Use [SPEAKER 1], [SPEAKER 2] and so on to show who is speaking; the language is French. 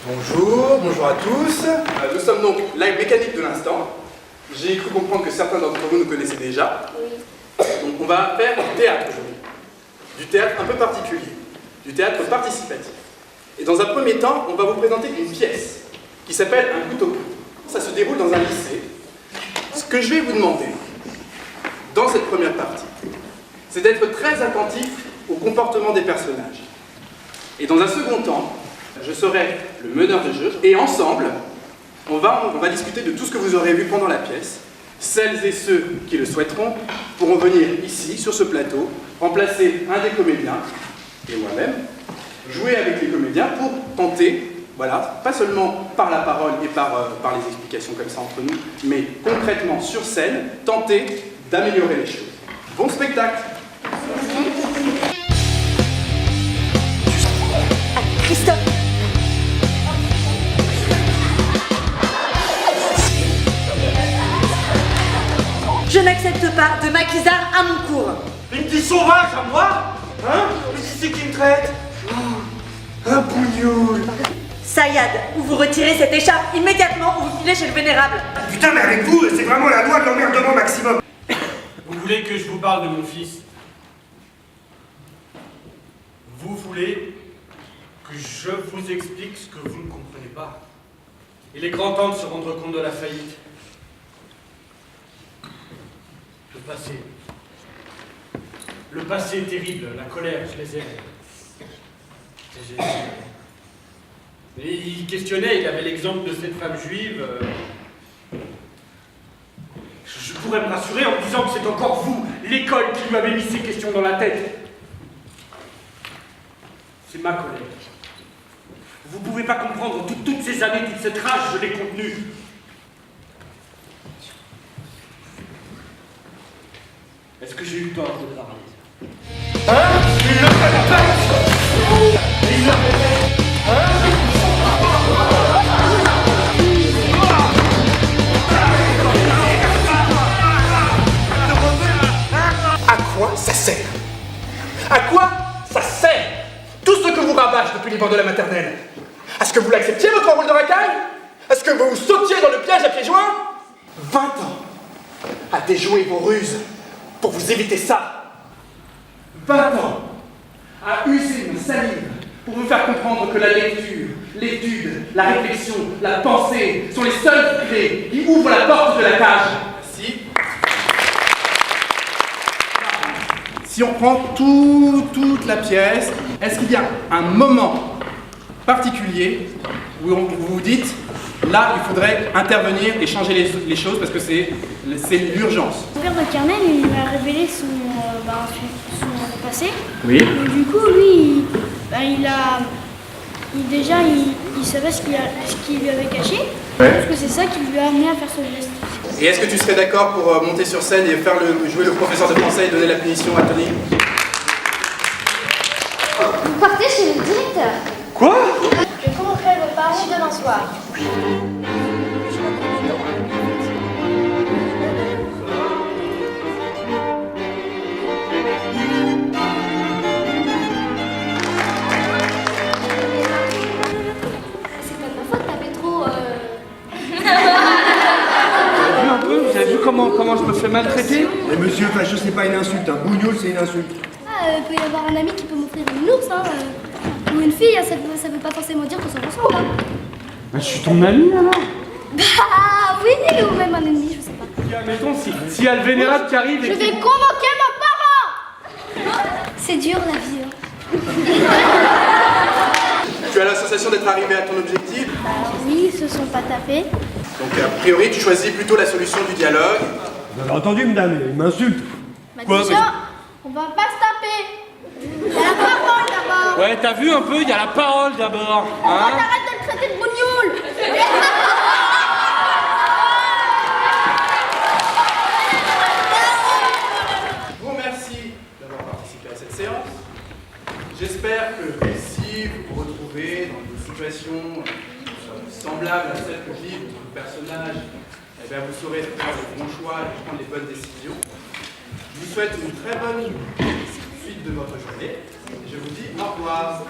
[SPEAKER 1] Bonjour, bonjour à tous. Nous sommes donc live mécanique de l'instant. J'ai cru comprendre que certains d'entre vous nous connaissaient déjà.
[SPEAKER 2] Oui.
[SPEAKER 1] Donc on va faire du théâtre aujourd'hui. Du théâtre un peu particulier. Du théâtre participatif. Et dans un premier temps, on va vous présenter une pièce qui s'appelle Un couteau pris. Ça se déroule dans un lycée. Ce que je vais vous demander, dans cette première partie, c'est d'être très attentif au comportement des personnages. Et dans un second temps, je serai le meneur de jeu, et ensemble, on va discuter de tout ce que vous aurez vu pendant la pièce. Celles et ceux qui le souhaiteront pourront venir ici, sur ce plateau, remplacer un des comédiens, et moi-même, jouer avec les comédiens pour tenter, voilà, pas seulement par la parole et par les explications comme ça entre nous, mais concrètement sur scène, tenter d'améliorer les choses. Bon spectacle!
[SPEAKER 2] Christophe! Je n'accepte pas de maquisard à mon cours.
[SPEAKER 3] Une petite sauvage à moi? Hein? Mais c'est qui me traite? Oh, un bougnoul!
[SPEAKER 2] Sayad, ou vous retirez cette écharpe immédiatement ou vous filez chez le vénérable.
[SPEAKER 3] Putain, mais avec vous, c'est vraiment la loi de l'emmerdement maximum!
[SPEAKER 4] Vous voulez que je vous parle de mon fils? Vous voulez que je vous explique ce que vous ne comprenez pas? Il est grand temps de se rendre compte de la faillite. Le passé est terrible, la colère, je les aime. Et il questionnait, il avait l'exemple de cette femme juive. Je pourrais me rassurer en me disant que c'est encore vous, l'école, qui lui avez mis ces questions dans la tête. C'est ma colère. Vous ne pouvez pas comprendre, toutes ces années, toute cette rage, je l'ai contenue. Est-ce que j'ai eu le temps de parler?
[SPEAKER 3] Hein? Il le répète! Il le répète!
[SPEAKER 1] À quoi ça sert? À quoi ça sert? Tout ce que vous rabâche depuis les bancs de la maternelle. Est-ce que vous l'acceptiez, votre rôle de racaille? Est-ce que vous sautiez dans le piège à pieds joints? 20 ans à déjouer vos ruses pour vous éviter ça. 20 ans à user ma salive pour vous faire comprendre que la lecture, l'étude, la réflexion, la pensée sont les seules clés qui ouvrent la porte de la cage. Si on prend toute la pièce, est-ce qu'il y a un moment particulier où vous vous dites, là, il faudrait intervenir et changer les choses parce que c'est l'urgence?
[SPEAKER 5] Le père de Carmel, il m'a révélé son passé.
[SPEAKER 1] Oui.
[SPEAKER 5] Et du coup, lui, il savait ce qu'il lui avait caché.
[SPEAKER 1] Ouais.
[SPEAKER 5] Parce que c'est ça qui lui a amené à faire ce geste.
[SPEAKER 1] Et est-ce que tu serais d'accord pour monter sur scène et jouer le professeur de français et donner la punition à Tony?
[SPEAKER 6] Vous partez chez le directeur.
[SPEAKER 3] Quoi?
[SPEAKER 6] Je convoquerai vos parents demain soir. C'est pas de ma faute, t'avais trop...
[SPEAKER 4] Vous avez vu comment je me fais maltraiter?
[SPEAKER 3] Mais monsieur, facho, c'est pas une insulte, un bougnoul, c'est une insulte.
[SPEAKER 5] Il peut y avoir un ami qui peut m'offrir une ours, hein, ou une fille, hein, ça veut pas forcément dire qu'on s'en ressemble. Hein.
[SPEAKER 4] Je suis ton ami alors?
[SPEAKER 5] Bah oui, ou même un ennemi, je sais pas.
[SPEAKER 4] Tiens, mettons, si y a le vénérable qui arrive
[SPEAKER 5] Je
[SPEAKER 4] et
[SPEAKER 5] vais convoquer mon parent. C'est dur la vie. Hein.
[SPEAKER 1] Tu as la sensation d'être arrivé à ton objectif?
[SPEAKER 5] Oui, ils se sont pas tapés.
[SPEAKER 1] Donc a priori, tu choisis plutôt la solution du dialogue.
[SPEAKER 3] Vous avez entendu, madame, il m'insulte.
[SPEAKER 5] Bah
[SPEAKER 1] Quoi,
[SPEAKER 5] déjà, on va pas se taper. Il y a la parole d'abord.
[SPEAKER 4] Ouais, t'as vu un peu, il y a la parole d'abord. Hein?
[SPEAKER 5] T'arrêtes de le traiter de bougnoul.
[SPEAKER 1] Je vous remercie d'avoir participé à cette séance. J'espère que si vous vous retrouvez dans une situation semblable à celle que vit votre personnage, eh bien vous saurez faire le bon choix et prendre les bonnes décisions. Je vous souhaite une très bonne suite de votre journée. Je vous dis au revoir.